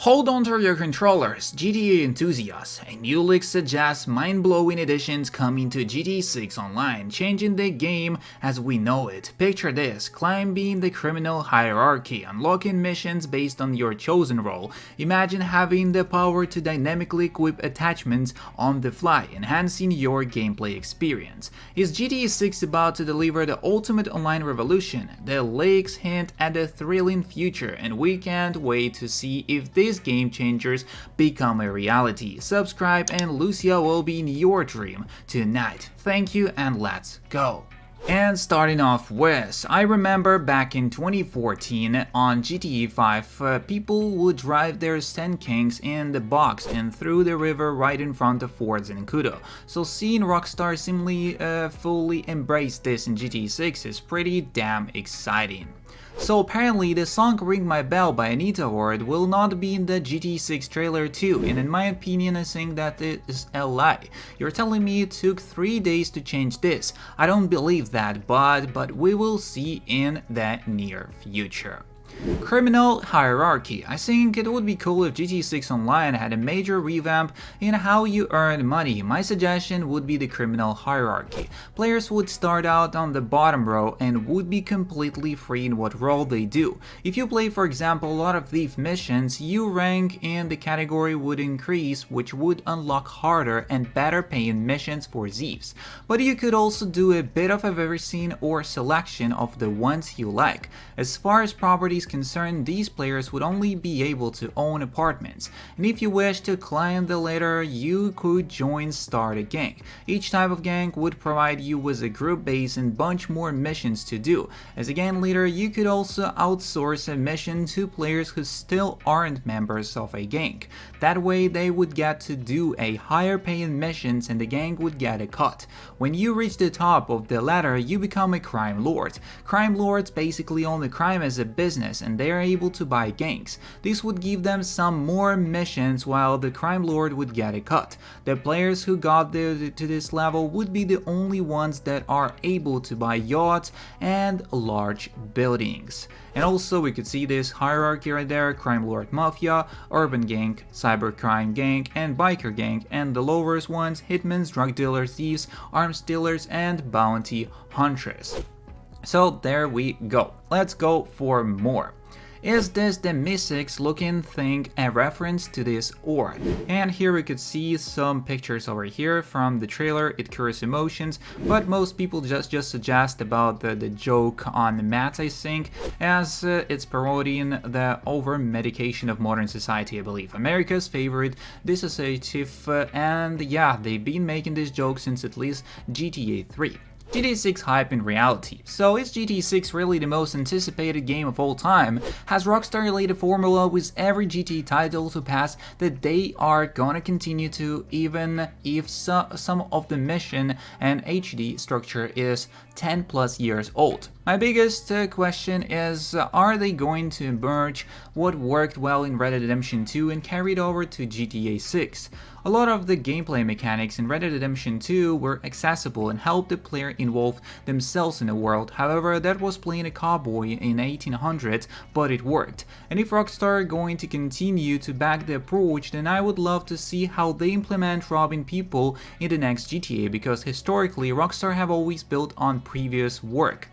Hold on to your controllers, GTA enthusiasts. A new leak suggests mind-blowing additions coming to GTA 6 Online, changing the game as we know it. Picture this, climbing the criminal hierarchy, unlocking missions based on your chosen role. Imagine having the power to dynamically equip attachments on the fly, enhancing your gameplay experience. Is GTA 6 about to deliver the ultimate online revolution? The leaks hint at a thrilling future, and we can't wait to see if these game changers become a reality. Subscribe and Lucia will be in your dream tonight. Thank you and let's go. And starting off with, I remember back in 2014 on GTA 5, people would drive their Sand Kings in the box and through the river right in front of Fords and Kudo. So seeing Rockstar seemingly fully embrace this in GTA 6 is pretty damn exciting. So apparently the song Ring My Bell by Anita Ward will not be in the GTA 6 trailer too, and in my opinion I think that it is a lie. You're telling me it took 3 days to change this. I don't believe that, but we will see in the near future. Criminal Hierarchy. I think it would be cool if GTA 6 Online had a major revamp in how you earn money. My suggestion would be the Criminal Hierarchy. Players would start out on the bottom row and would be completely free in what role they do. If you play, for example, a lot of thief missions, your rank in the category would increase, which would unlock harder and better paying missions for thieves. But you could also do a bit of everything or selection of the ones you like. As far as properties concerned, these players would only be able to own apartments, and if you wish to climb the ladder, you could start a gang. Each type of gang would provide you with a group base and bunch more missions to do. As a gang leader, you could also outsource a mission to players who still aren't members of a gang. That way they would get to do a higher paying missions and the gang would get a cut. When you reach the top of the ladder, you become a crime lord. Crime lords basically own the crime as a business and they are able to buy gangs. This would give them some more missions while the crime lord would get a cut. The players who got to this level would be the only ones that are able to buy yachts and large buildings. And also we could see this hierarchy right there: crime lord mafia, urban gang, cybercrime gang, and biker gang, and the lowest ones: hitmen, drug dealers, thieves, arms dealers, and bounty hunters. So there we go. Let's go for more. Is this the Mytic looking thing a reference to this or? And here we could see some pictures over here from the trailer. It cures emotions, but most people just suggest about the joke on the mats, I think, as it's parodying the over-medication of modern society, I believe. America's favorite dissociative, and yeah, they've been making this joke since at least GTA 3. GTA 6 hype in reality. So is GTA 6 really the most anticipated game of all time? Has Rockstar laid a formula with every GTA title to pass that they are gonna continue to, even if some of the mission and HD structure is 10 plus years old? My biggest question is, are they going to merge what worked well in Red Dead Redemption 2 and carry it over to GTA 6? A lot of the gameplay mechanics in Red Dead Redemption 2 were accessible and helped the player involve themselves in the world. However, that was playing a cowboy in 1800s, but it worked. And if Rockstar are going to continue to back the approach, then I would love to see how they implement robbing people in the next GTA, because historically Rockstar have always built on previous work.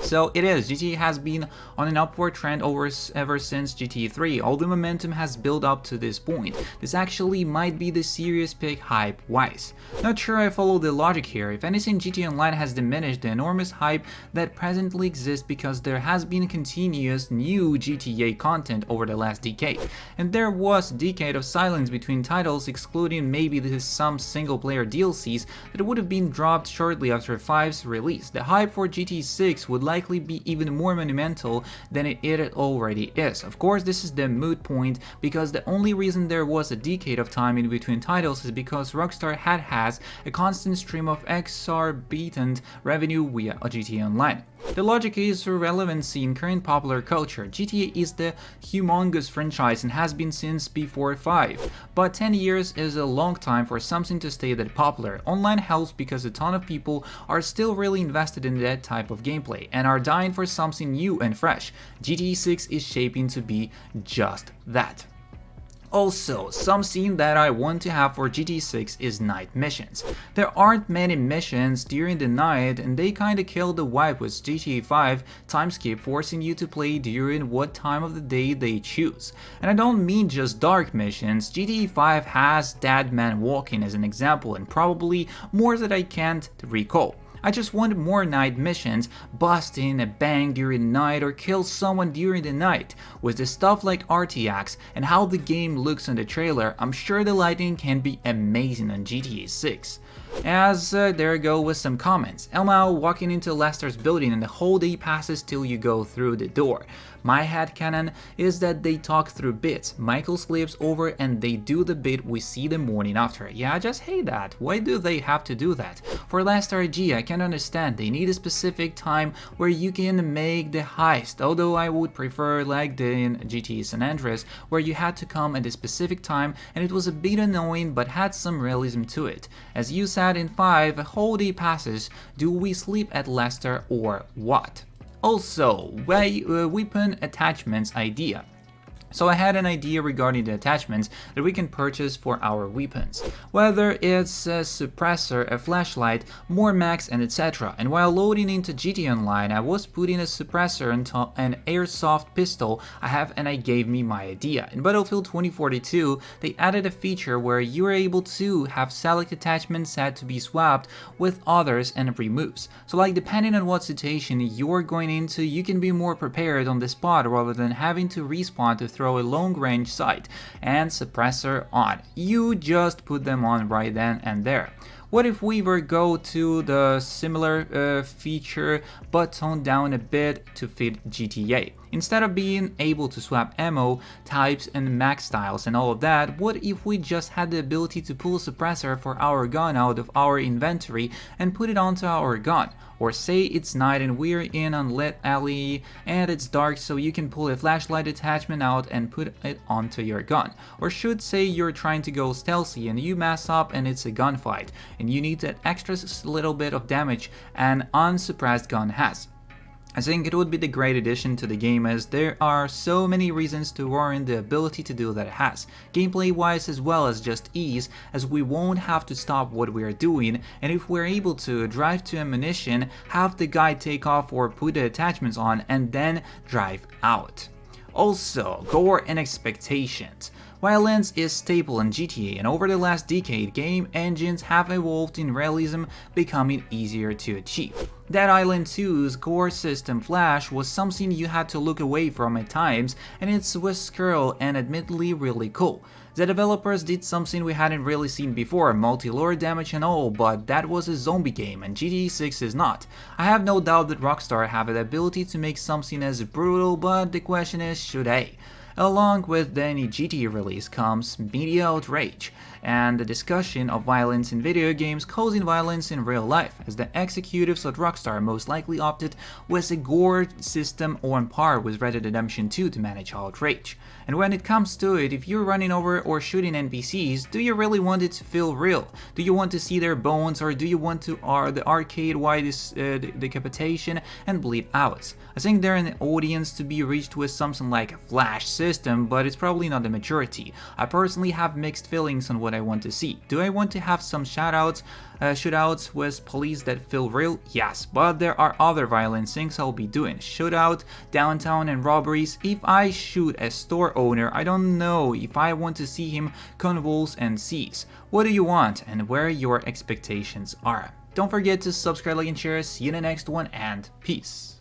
So it is, GTA has been on an upward trend ever since GTA 3. All the momentum has built up to this point. This actually might be the serious pick hype-wise. Not sure I follow the logic here. If anything, GTA Online has diminished the enormous hype that presently exists because there has been continuous new GTA content over the last decade. And there was a decade of silence between titles, excluding maybe some single-player DLCs that would have been dropped shortly after 5's release. The hype for GTA 6 would likely be even more monumental than it already is. Of course, this is the moot point, because the only reason there was a decade of time in between titles is because Rockstar has a constant stream of exorbitant revenue via GTA Online. The logic is relevancy in current popular culture. GTA is the humongous franchise and has been since before 5, but 10 years is a long time for something to stay that popular. Online helps because a ton of people are still really invested in that type of gameplay and are dying for something new and fresh. GTA 6 is shaping to be just that. Also, something that I want to have for GTA 6 is night missions. There aren't many missions during the night and they kinda kill the vibe with GTA 5 time skip, forcing you to play during what time of the day they choose. And I don't mean just dark missions, GTA 5 has Dead Man Walking as an example and probably more that I can't recall. I just want more night missions, bust in a bank during the night or kill someone during the night. With the stuff like RTX and how the game looks on the trailer, I'm sure the lighting can be amazing on GTA 6. As there I go with some comments. Elmao walking into Lester's building and the whole day passes till you go through the door. My headcanon is that they talk through bits. Michael sleeps over and they do the bit we see the morning after. Yeah, I just hate that. Why do they have to do that? For Lester IG, I can understand they need a specific time where you can make the heist, although I would prefer like in GTA San Andreas where you had to come at a specific time and it was a bit annoying but had some realism to it. As you said in 5, a whole day passes, do we sleep at Lester or what? Also, weapon attachments idea. So I had an idea regarding the attachments that we can purchase for our weapons, whether it's a suppressor, a flashlight, more mags and etc. And while loading into GTA Online, I was putting a suppressor into an airsoft pistol I have and I gave me my idea. In Battlefield 2042, they added a feature where you are able to have select attachments set to be swapped with others and removes. So like depending on what situation you're going into, you can be more prepared on the spot rather than having to respawn to throw a long-range sight and suppressor on. You just put them on right then and there. What if we were go to the similar feature but toned down a bit to fit GTA? Instead of being able to swap ammo, types and mag styles and all of that, what if we just had the ability to pull a suppressor for our gun out of our inventory and put it onto our gun? Or say it's night and we're in an unlit alley and it's dark, so you can pull a flashlight attachment out and put it onto your gun. Or should say you're trying to go stealthy and you mess up and it's a gunfight and you need that extra little bit of damage an unsuppressed gun has. I think it would be the great addition to the game as there are so many reasons to warrant the ability to do that it has, gameplay wise as well as just ease, as we won't have to stop what we are doing, and if we're able to drive to ammunition, have the guy take off or put the attachments on and then drive out. Also, gore and expectations. Violence is staple in GTA and over the last decade, game engines have evolved in realism, becoming easier to achieve. Dead Island 2's gore system Flash was something you had to look away from at times, and it was scurry and admittedly really cool. The developers did something we hadn't really seen before, multi-lore damage and all, but that was a zombie game and GTA 6 is not. I have no doubt that Rockstar have the ability to make something as brutal, but the question is, should they? Along with any GTA release comes media outrage and the discussion of violence in video games causing violence in real life, as the executives at Rockstar most likely opted with a gore system on par with Red Dead Redemption 2 to manage outrage. And when it comes to it, if you're running over or shooting NPCs, do you really want it to feel real? Do you want to see their bones, or do you want to the arcade-wide decapitation and bleed out? I think they're an audience to be reached with something like a Flash system, but it's probably not the majority. I personally have mixed feelings on what I want to see. Do I want to have some shootouts with police that feel real? Yes, but there are other violent things I'll be doing. Shootout, downtown and robberies. If I shoot a store owner, I don't know if I want to see him convulse and seize. What do you want and where your expectations are? Don't forget to subscribe, like and share. See you in the next one and peace.